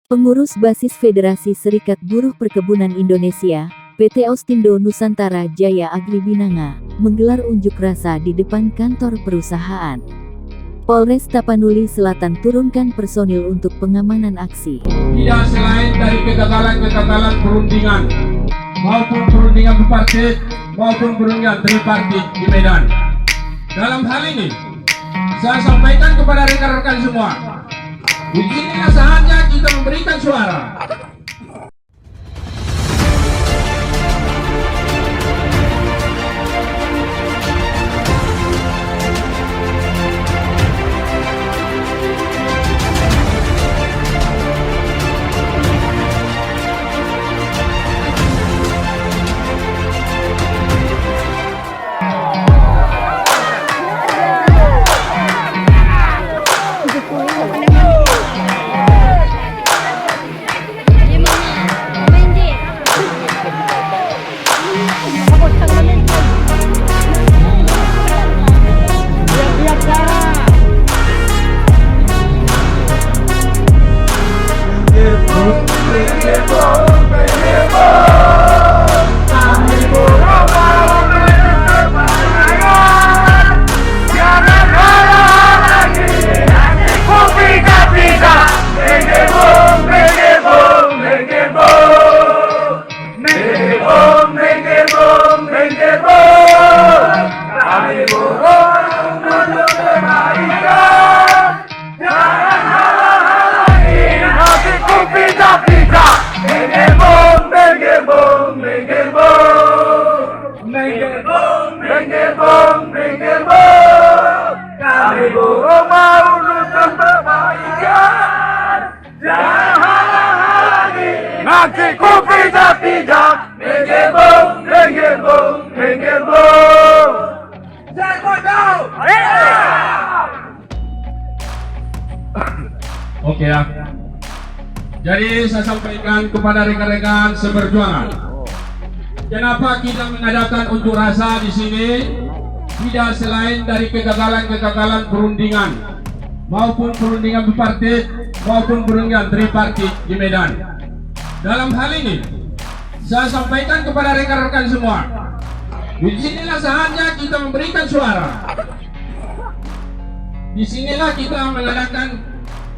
Pengurus basis Federasi Serikat Buruh Perkebunan Indonesia, PT Austindo Nusantara Jaya Agri Binanga, menggelar unjuk rasa di depan kantor perusahaan. Polres Tapanuli Selatan turunkan personil untuk pengamanan aksi. Tidak selain dari kegagalan perundingan, maupun perundingan bipartit, maupun perundingan tripartit di Medan. Dalam hal ini, saya sampaikan kepada rekan-rekan semua, di sini saatnya kita memberikan suara. Oke ya. Jadi saya sampaikan kepada rekan-rekan seperjuangan, kenapa kita mengadakan unjuk rasa di sini? Tidak selain dari kegagalan perundingan, maupun perundingan bipartit, maupun perundingan tripartit di Medan. Dalam hal ini, saya sampaikan kepada rekan-rekan semua, di sinilah saatnya kita memberikan suara. Di sinilah kita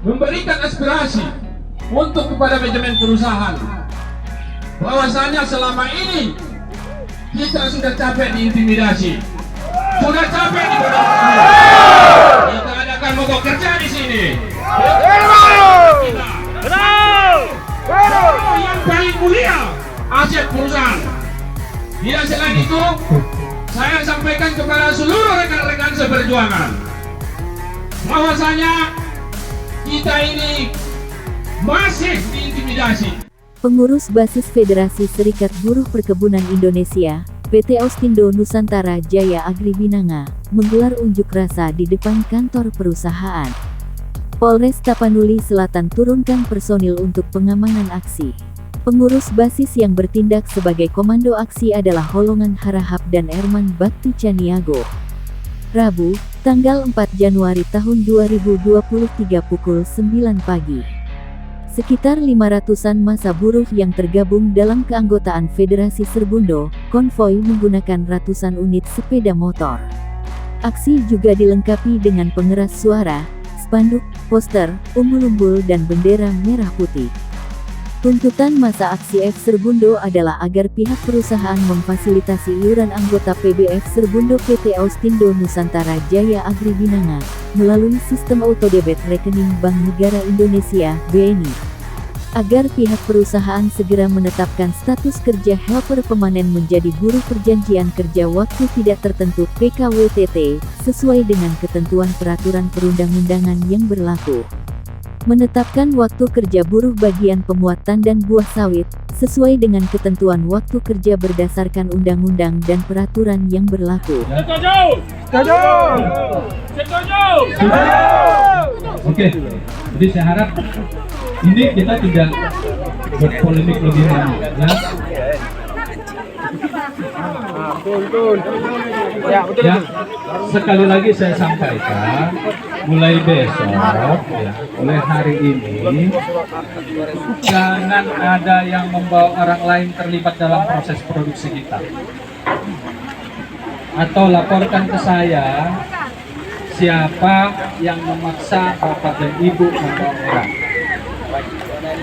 memberikan aspirasi untuk kepada manajemen perusahaan, bahwasanya selama ini kita sudah capek diintimidasi, sudah capek dibodoh-bodohi. Kita adakan mogok kerja di sini. Yang paling mulia aset perusahaan. Tidak selain itu, saya sampaikan kepada seluruh rekan-rekan seperjuangan, bahwasanya kita ini masih diintimidasi. Pengurus basis Federasi Serikat Buruh Perkebunan Indonesia, PT Austindo Nusantara Jaya Agri Binanga, menggelar unjuk rasa di depan kantor perusahaan. Polres Tapanuli Selatan turunkan personil untuk pengamanan aksi. Pengurus basis yang bertindak sebagai komando aksi adalah Holongan Harahap dan Erman Bakti Caniago. Rabu, tanggal 4 Januari tahun 2023 pukul 9 pagi. Sekitar 500-an massa buruh yang tergabung dalam keanggotaan Federasi Serbundo, konvoi menggunakan ratusan unit sepeda motor. Aksi juga dilengkapi dengan pengeras suara, spanduk, poster, umbul-umbul dan bendera merah putih. Tuntutan masa aksi F Serbundo adalah agar pihak perusahaan memfasilitasi iuran anggota PBF Serbundo PT Austindo Nusantara Jaya Agri Binanga, melalui sistem autodebit rekening Bank Negara Indonesia, BNI. Agar pihak perusahaan segera menetapkan status kerja helper pemanen menjadi buruh perjanjian kerja waktu tidak tertentu PKWTT, sesuai dengan ketentuan peraturan perundang-undangan yang berlaku. Menetapkan waktu kerja buruh bagian pemuatan dan buah sawit, sesuai dengan ketentuan waktu kerja berdasarkan undang-undang dan peraturan yang berlaku. Oke, jadi saya harap ini kita tidak berpolemik lebih lanjut, ya. Betul. Ya, betul. Ya, sekali lagi saya sampaikan, mulai besok ya, mulai hari ini jangan ada yang membawa orang lain terlibat dalam proses produksi kita, atau laporkan ke saya siapa yang memaksa bapak dan ibu membawa orang,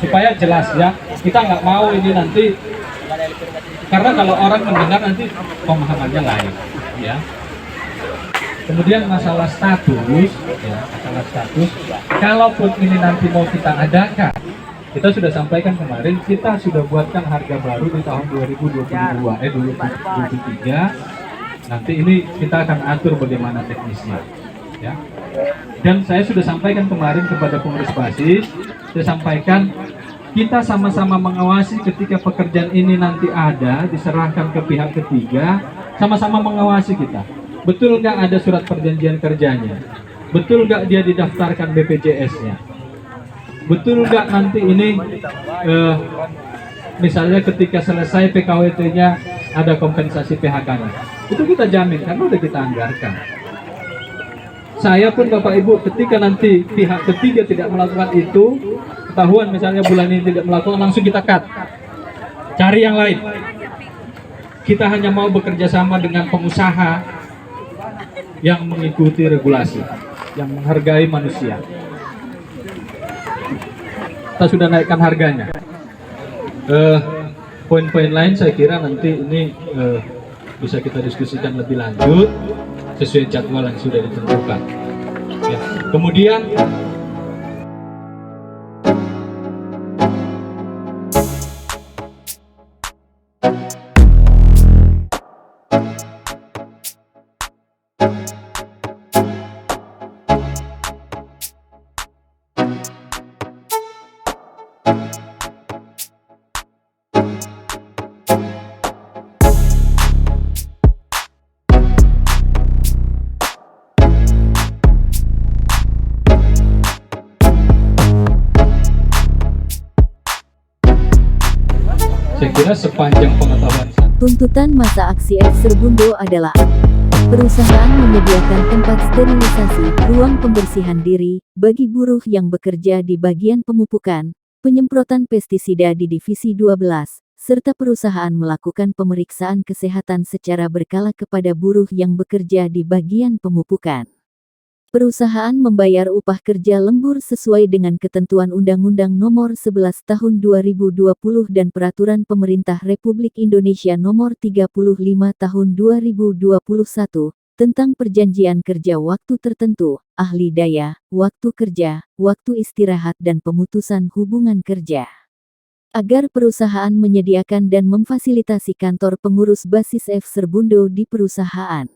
supaya jelas ya. Kita nggak mau ini nanti, karena kalau orang mendengar nanti pemahamannya lain ya. Kemudian masalah status ya, masalah status, kalaupun ini nanti mau kita adakan, kita sudah sampaikan kemarin, kita sudah buatkan harga baru di tahun 2023. Nanti ini kita akan atur bagaimana teknisnya ya. Dan saya sudah sampaikan kemarin kepada pengurus basis, saya sampaikan kita sama-sama mengawasi ketika pekerjaan ini nanti ada diserahkan ke pihak ketiga, sama-sama mengawasi kita. Betul nggak ada surat perjanjian kerjanya? Betul nggak dia didaftarkan BPJS-nya? Betul nggak nanti ini misalnya ketika selesai PKWT-nya ada kompensasi PHK-nya? Itu kita jamin karena udah kita anggarkan. Saya pun Bapak Ibu, ketika nanti pihak ketiga tidak melakukan itu, ketahuan misalnya bulan ini tidak melakukan, langsung kita cut, cari yang lain. Kita hanya mau bekerja sama dengan pengusaha yang mengikuti regulasi, yang menghargai manusia. Kita sudah naikkan harganya. Poin-poin lain saya kira nanti ini bisa kita diskusikan lebih lanjut sesuai jadwal yang sudah ditentukan ya. Kemudian saya kira sepanjang pengetahuan Tuntutan masa aksi F Serbundo adalah perusahaan menyediakan tempat sterilisasi, ruang pembersihan diri, bagi buruh yang bekerja di bagian pemupukan, penyemprotan pestisida di Divisi 12, serta perusahaan melakukan pemeriksaan kesehatan secara berkala kepada buruh yang bekerja di bagian pemupukan. Perusahaan membayar upah kerja lembur sesuai dengan ketentuan Undang-Undang Nomor 11 Tahun 2020 dan Peraturan Pemerintah Republik Indonesia Nomor 35 Tahun 2021 tentang Perjanjian Kerja Waktu Tertentu, Ahli Daya, Waktu Kerja, Waktu Istirahat dan Pemutusan Hubungan Kerja. Agar perusahaan menyediakan dan memfasilitasi kantor pengurus basis F Serbundo di perusahaan.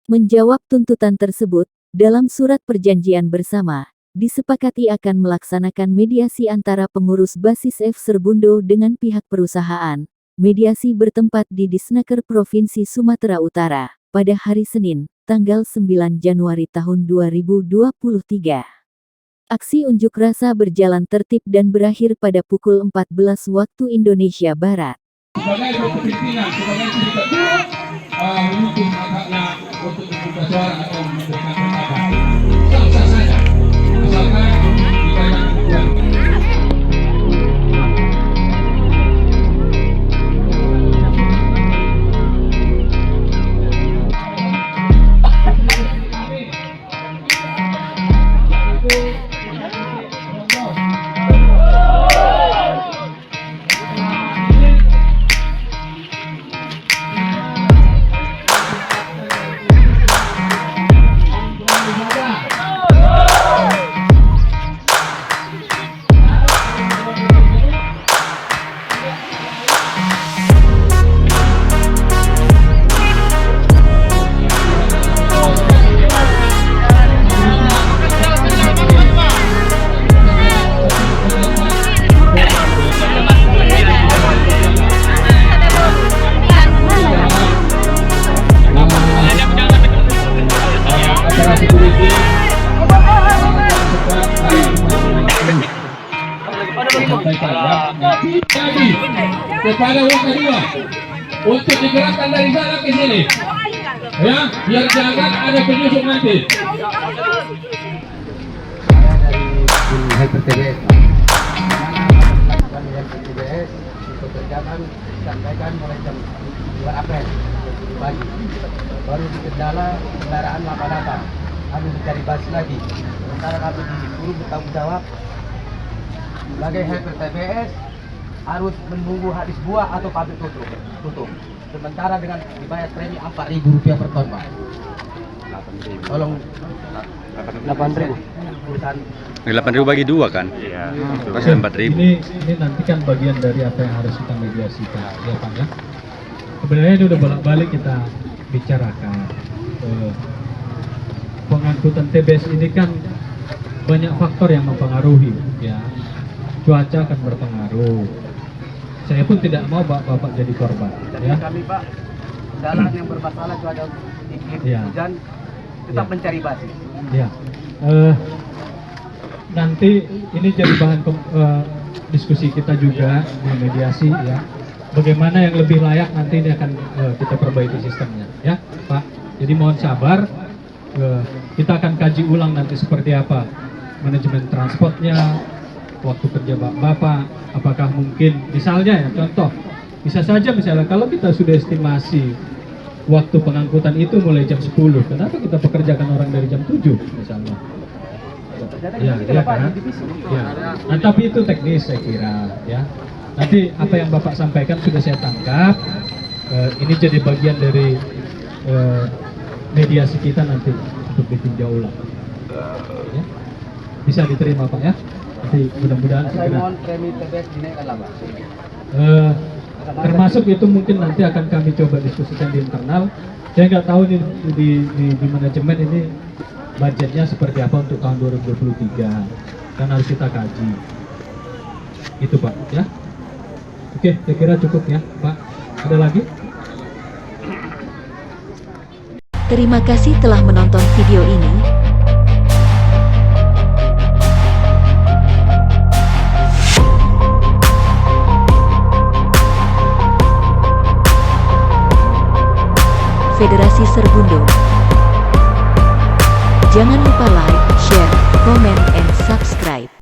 Menjawab tuntutan tersebut, dalam surat perjanjian bersama, disepakati akan melaksanakan mediasi antara pengurus basis F Serbundo dengan pihak perusahaan. Mediasi bertempat di Disnaker Provinsi Sumatera Utara, pada hari Senin, tanggal 9 Januari tahun 2023. Aksi unjuk rasa berjalan tertib dan berakhir pada pukul 14 waktu Indonesia Barat. Sebagai pimpinan, sebagai serikat buruh, menuntut hak-haknya untuk membuka suara atau memberikan pendapat. Sah-sah saja, misalkan jika yang kemudian jadi kepada yang kedua untuk digerakkan dari sana ke sini ya, biar jangan ada penyusup nanti. Hyper TBS. Melakukan Hyper TBS pekerjaan disampaikan mulai jam 2 April pagi. Baru di Kendala kendaraan lama datang. Kami mencari bus lagi. Sementara kami disuruh bertanggung jawab sebagai Hyper TBS harus menunggu habis buah atau pabrik tutup. Sementara dengan dibayar premi Rp4.000 per ton, Pak. Tolong 8.000. Perusahaan 8.000 bagi 2 kan? Iya. Terus 4.000. Ini nanti kan bagian dari apa yang harus kita mediasikan, ya Pak ya. Sebenarnya ini udah bolak-balik kita bicarakan. Pengangkutan TBS ini kan banyak faktor yang mempengaruhi, ya. Cuaca akan berpengaruh. Saya pun tidak mau bapak jadi korban, ya. kami, Pak, jalan yang bermasalah cuaca iklim Ya. hujan tetap Ya. mencari basis. Ya, nanti ini jadi bahan diskusi kita juga di mediasi, ya. Bagaimana yang lebih layak nanti ini akan kita perbaiki sistemnya, ya Pak. Jadi mohon sabar, kita akan kaji ulang nanti seperti apa manajemen transportnya, waktu kerja bapak, apakah mungkin misalnya ya contoh, bisa saja misalnya kalau kita sudah estimasi waktu pengangkutan itu mulai jam 10, kenapa kita pekerjakan orang dari jam 7 misalnya? Ya, iya kan? Ya. Nah, tapi itu teknis saya kira, ya. Nanti apa yang Bapak sampaikan sudah saya tangkap. Ini jadi bagian dari mediasi kita nanti untuk ditinjau ulang. Ya. Bisa diterima Pak ya? Nanti mudah-mudahan Saya segera. mohon premi TBS dinaikkan lah, Pak. Termasuk itu mungkin nanti akan kami coba diskusikan di internal. Saya nggak tahu di manajemen ini budgetnya seperti apa untuk tahun 2023, kan harus kita kaji. Itu Pak ya. Oke, saya kira cukup ya Pak. Ada lagi? Terima kasih telah menonton video ini. Federasi Serbundo. Jangan lupa like, share, comment, and subscribe.